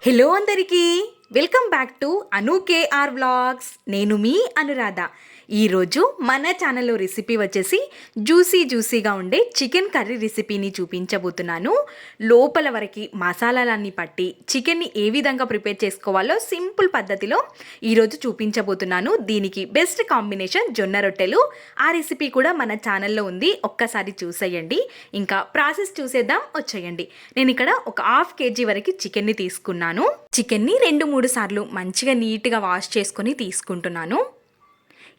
Hello అందరికీ welcome back to Anu KR vlogs. నేను మీ అనురాధ. ఈరోజు మన ఛానల్లో రెసిపీ వచ్చేసి జ్యూసీగా ఉండే చికెన్ కర్రీ రెసిపీని చూపించబోతున్నాను. లోపల వరకు మసాలాలన్నీ పట్టి చికెన్ని ఏ విధంగా ప్రిపేర్ చేసుకోవాలో సింపుల్ పద్ధతిలో ఈరోజు చూపించబోతున్నాను. దీనికి బెస్ట్ కాంబినేషన్ జొన్న రొట్టెలు. ఆ రెసిపీ కూడా మన ఛానల్లో ఉంది, ఒక్కసారి చూసేయండి. ఇంకా ప్రాసెస్ చూసేద్దాం, వచ్చేయండి. నేను ఇక్కడ ఒక ½ kg వరకు చికెన్ని తీసుకున్నాను. చికెన్ని 2-3 సార్లు మంచిగా నీట్గా వాష్ చేసుకొని తీసుకుంటున్నాను.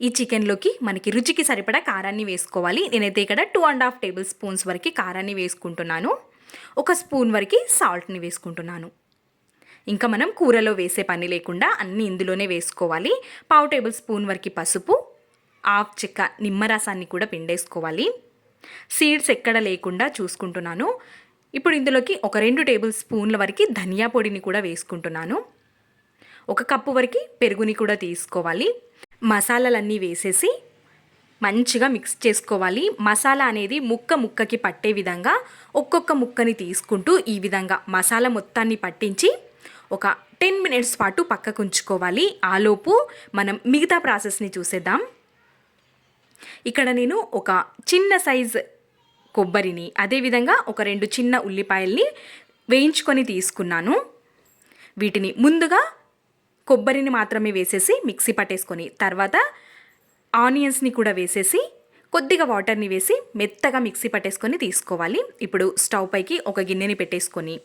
ఈ చికెన్లోకి మనకి రుచికి సరిపడా కారాన్ని వేసుకోవాలి. నేనైతే ఇక్కడ 2½ టేబుల్ స్పూన్స్ వరకు కారాన్ని వేసుకుంటున్నాను. 1 స్పూన్ వరకు సాల్ట్ని వేసుకుంటున్నాను. ఇంకా మనం కూరలో వేసే పని లేకుండా అన్నీ ఇందులోనే వేసుకోవాలి. 1/2 టేబుల్ స్పూన్ వరకు పసుపు, 1/2 చెక్క నిమ్మరసాన్ని కూడా పిండేసుకోవాలి. సీడ్స్ ఎక్కడ లేకుండా చూసుకుంటున్నాను. ఇప్పుడు ఇందులోకి ఒక 2 టేబుల్ స్పూన్ల వరకు ధనియా పొడిని కూడా వేసుకుంటున్నాను. 1 కప్పు వరకు పెరుగుని కూడా తీసుకోవాలి. మసాలాలన్నీ వేసేసి మంచిగా మిక్స్ చేసుకోవాలి. మసాలా అనేది ముక్కకి పట్టే విధంగా ఒక్కొక్క ముక్కని తీసుకుంటూ ఈ విధంగా మసాలా మొత్తాన్ని పట్టించి ఒక 10 మినిట్స్ పాటు పక్కకు ఉంచుకోవాలి. ఆలోపు మనం మిగతా ప్రాసెస్ని చూసేద్దాం. ఇక్కడ నేను ఒక చిన్న సైజ్ కొబ్బరిని, అదేవిధంగా ఒక 2 చిన్న ఉల్లిపాయల్ని వేయించుకొని తీసుకున్నాను. వీటిని ముందుగా కొబ్బరిని మాత్రమే వేసేసి మిక్సీ పట్టేసుకొని తర్వాత ఆనియన్స్ని కూడా వేసేసి కొద్దిగా వాటర్ని వేసి మెత్తగా మిక్సీ పట్టేసుకొని తీసుకోవాలి. ఇప్పుడు స్టవ్ పైకి ఒక గిన్నెని పెట్టేసుకొని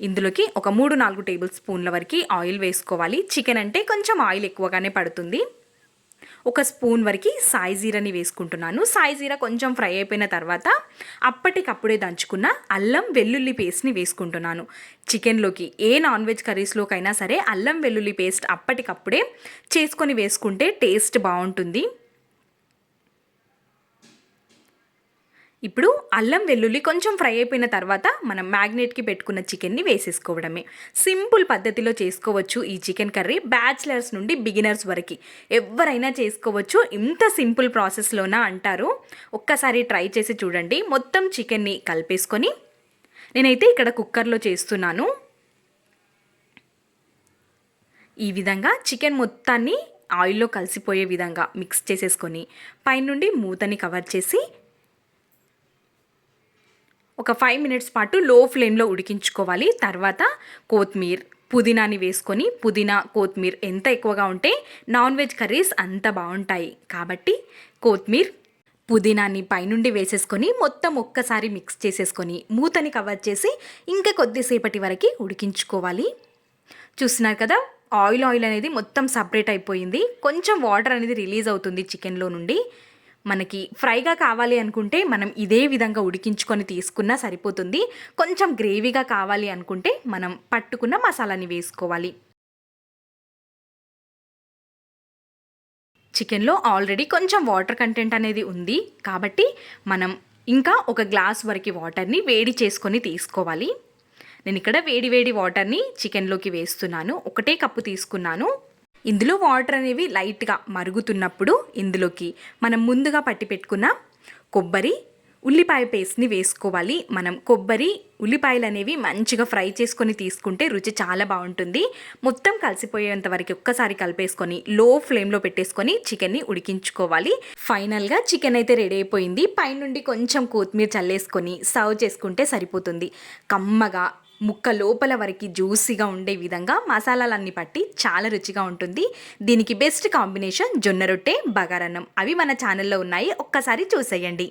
ఇందులోకి ఒక 3-4 టేబుల్ స్పూన్ల వరకు ఆయిల్ వేసుకోవాలి. చికెన్ అంటే కొంచెం ఆయిల్ ఎక్కువగానే పడుతుంది. 1 స్పూన్ వరకు సాయి జీరాని వేసుకుంటున్నాను. సాయి జీరా కొంచెం ఫ్రై అయిపోయిన తర్వాత అప్పటికప్పుడే దంచుకున్న అల్లం వెల్లుల్లి పేస్ట్ని వేసుకుంటున్నాను. చికెన్లోకి ఏ నాన్ వెజ్ కర్రీస్లోకైనా సరే అల్లం వెల్లుల్లి పేస్ట్ అప్పటికప్పుడే చేసుకొని వేసుకుంటే టేస్ట్ బాగుంటుంది. ఇప్పుడు అల్లం వెల్లుల్లి కొంచెం ఫ్రై అయిపోయిన తర్వాత మనం మ్యాగ్నేట్కి పెట్టుకున్న చికెన్ని వేసేసుకోవడమే. సింపుల్ పద్ధతిలో చేసుకోవచ్చు ఈ చికెన్ కర్రీ. బ్యాచిలర్స్ నుండి బిగినర్స్ వరకు ఎవరైనా చేసుకోవచ్చు. ఇంత సింపుల్ ప్రాసెస్లోనా అంటారు. ఒక్కసారి ట్రై చేసి చూడండి. మొత్తం చికెన్ని కలిపేసుకొని నేనైతే ఇక్కడ కుక్కర్లో చేస్తున్నాను. ఈ విధంగా చికెన్ మొత్తాన్ని ఆయిల్లో కలిసిపోయే విధంగా మిక్స్ చేసేసుకొని పైనుండి మూతని కవర్ చేసి ఒక 5 మినిట్స్ పాటు లో ఫ్లేమ్లో ఉడికించుకోవాలి. తర్వాత కొత్తిమీర, పుదీనాని వేసుకొని, పుదీనా కొత్తిమీర ఎంత ఎక్కువగా ఉంటే నాన్ వెజ్ కర్రీస్ అంత బాగుంటాయి. కాబట్టి కొత్తిమీర, పుదీనాని పైనుండి వేసేసుకొని మొత్తం ఒక్కసారి మిక్స్ చేసేసుకొని మూతని కవర్ చేసి ఇంకా కొద్దిసేపటి వరకు ఉడికించుకోవాలి. చూస్తున్నారు కదా, ఆయిల్ అనేది మొత్తం సపరేట్ అయిపోయింది. కొంచెం వాటర్ అనేది రిలీజ్ అవుతుంది చికెన్లో నుండి. మనకి ఫ్రైగా కావాలి అనుకుంటే మనం ఇదే విధంగా ఉడికించుకొని తీసుకున్నా సరిపోతుంది. కొంచెం గ్రేవీగా కావాలి అనుకుంటే మనం పట్టుకున్న మసాలాని వేసుకోవాలి. చికెన్లో ఆల్రెడీ కొంచెం వాటర్ కంటెంట్ అనేది ఉంది కాబట్టి మనం ఇంకా 1 గ్లాస్ వరకు వాటర్ని వేడి చేసుకొని తీసుకోవాలి. నేను ఇక్కడ వేడి వాటర్ని చికెన్లోకి వేస్తున్నాను. 1 కప్పు తీసుకున్నాను. ఇందులో వాటర్ అనేవి లైట్గా మరుగుతున్నప్పుడు ఇందులోకి మనం ముందుగా పట్టి పెట్టుకున్న కొబ్బరి, ఉల్లిపాయ పేస్ట్ని వేసుకోవాలి. మనం కొబ్బరి, ఉల్లిపాయలు అనేవి మంచిగా ఫ్రై చేసుకొని తీసుకుంటే రుచి చాలా బాగుంటుంది. మొత్తం కలిసిపోయేంత వరకు ఒక్కసారి కలిపేసుకొని లో ఫ్లేమ్లో పెట్టేసుకొని చికెన్ని ఉడికించుకోవాలి. ఫైనల్గా చికెన్ అయితే రెడీ అయిపోయింది. పైనుండి కొంచెం కొత్తిమీర చల్లేసుకొని సర్వ్ చేసుకుంటే సరిపోతుంది. కమ్మగా ముక్క లోపల వరకు జ్యూసీగా ఉండే విధంగా మసాలాలన్నీ పట్టి చాలా రుచిగా ఉంటుంది. దీనికి బెస్ట్ కాంబినేషన్ జొన్న రొట్టె, బగారన్నం. అవి మన ఛానల్లో ఉన్నాయి, ఒక్కసారి చూసేయండి.